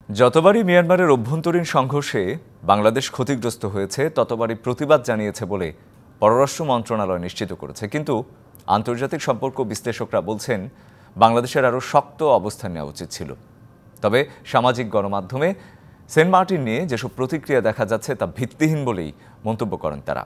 যতবারই মিয়ানমারের অভ্যন্তরীণ সংঘর্ষে বাংলাদেশ ক্ষতিগ্রস্ত হয়েছে ততবারই প্রতিবাদ জানিয়েছে বলে পররাষ্ট্র মন্ত্রণালয় নিশ্চিত করেছে। কিন্তু আন্তর্জাতিক সম্পর্ক বিশ্লেষকরা বলছেন বাংলাদেশের আরও শক্ত অবস্থান নেওয়া উচিত ছিল। তবে সামাজিক গণমাধ্যমে সেন্ট মার্টিন নিয়ে যেসব প্রতিক্রিয়া দেখা যাচ্ছে তা ভিত্তিহীন বলেই মন্তব্য করেন তারা।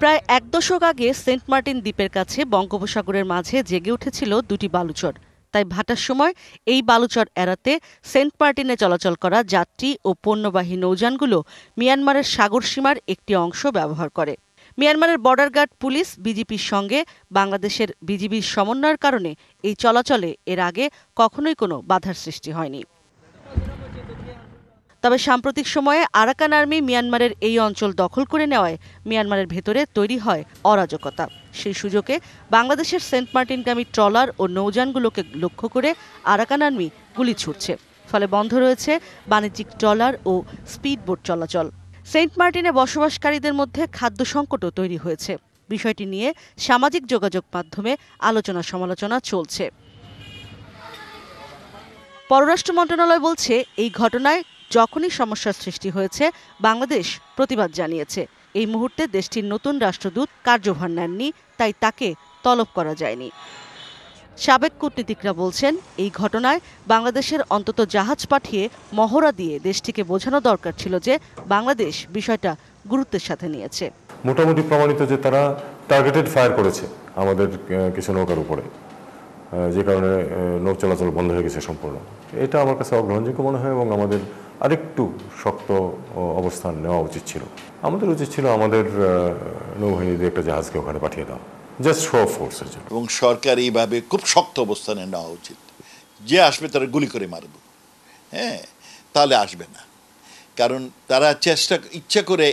প্রায় এক দশক আগে সেন্ট মার্টিন দ্বীপের কাছে বঙ্গোপসাগরের মাঝে জেগে উঠেছিল দুটি বালুচর। তাই ভাটার সময় এই বালুচর এড়াতে সেন্ট মার্টিনে চলাচল করা যাত্রী ও পণ্যবাহী নৌযানগুলো মিয়ানমারের সাগর সীমার একটি অংশ ব্যবহার করে। মিয়ানমারের বর্ডার গার্ড পুলিশ বিজিপির সঙ্গে বাংলাদেশের বিজিবির সমন্বয়ের কারণে এই চলাচলে এর আগে কখনোই কোনো বাধার সৃষ্টি হয়নি। তবে সাম্প্রতিক সময়ে আরাকান আর্মি মিয়ানমারের এই অঞ্চল দখল করে নেওয়ায় মিয়ানমারের ভেতরে তৈরি হয় অরাজকতা। সেই সুযোগে বাংলাদেশের সেন্ট মার্টিনগামী ট্রলার ও নৌযানগুলোকে লক্ষ্য করে আরাকান আর্মি গুলি ছুড়ছে। ফলে বন্ধ রয়েছে বাণিজ্যিক ট্রলার ও স্পিডবোট চলাচল। সেন্ট মার্টিনে বসবাসকারীদের মধ্যে খাদ্য সংকটও তৈরি হয়েছে। বিষয়টি নিয়ে সামাজিক যোগাযোগ মাধ্যমে আলোচনা সমালোচনা চলছে। পররাষ্ট্র মন্ত্রণালয় বলছে, এই ঘটনায় যখনই সমস্যার সৃষ্টি হয়েছে বাংলাদেশ প্রতিবাদ জানিয়েছে। এই মুহূর্তে দেশটির নতুন রাষ্ট্রদূত কার্যভার নেননি, তাই তাকে তলব করা যায়নি। সাবেক কূটনীতিকরা বলছেন, এই ঘটনায় বাংলাদেশের অন্তত জাহাজ পাঠিয়ে মহড়া দিয়ে দেশটিকে বোঝানো দরকার ছিল যে বাংলাদেশ বিষয়টা গুরুত্বের সাথে নিয়েছে। মোটামুটি প্রমাণিত যে তারা টার্গেটেড ফায়ার করেছে আমাদের কিছু নৌকার উপরে, যে কারণে নৌ চলাচল বন্ধ হয়ে গেছে সম্পূর্ণ। এটা আমার কাছে অগ্রহণযোগ্য মনে হয় এবং আমাদের আরেকটু শক্ত অবস্থান নেওয়া উচিত ছিল। আমাদের উচিত ছিল আমাদের নৌবাহিনীদের একটা জাহাজকে ওখানে পাঠিয়ে দেওয়া, জাস্ট শো অফ ফোর্সের জন্য। এবং সরকার এইভাবে খুব শক্ত অবস্থানে নেওয়া উচিত, যে আসবে তারা গুলি করে মারব, তাহলে আসবে না। কারণ তারা ইচ্ছা করে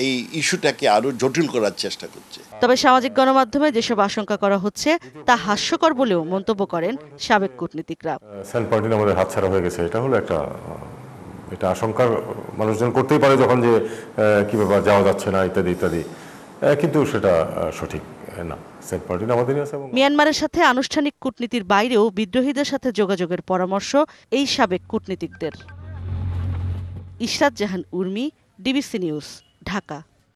এই ইস্যুটাকে আরো জটিল করার চেষ্টা করছে। তবে সামাজিক গণমাধ্যমে যেসব আশঙ্কা করা হচ্ছে তা হাস্যকর বলেও মন্তব্য করেন সাবেক কূটনীতিকরা। সেন্ট মার্টিন আমাদের হাতছাড়া হয়ে গেছে, এটা হলো এটা আশঙ্কা মানুষজন করতেই পারে যখন যে কি ব্যাপার যাওয়া যাচ্ছে না ইত্যাদি ইত্যাদি, কিন্তু সেটা সঠিক না। সেন্ট মার্টিন আমাদেরই আছে। মিয়ানমারের সাথে আনুষ্ঠানিক কূটনীতির বাইরেও বিদ্রোহীদের সাথে যোগাযোগের পরামর্শ এই সাবেক কূটনীতিকদের। ইশরাত জাহান উর্মি, ডিবিসি নিউজ, ঢাকা।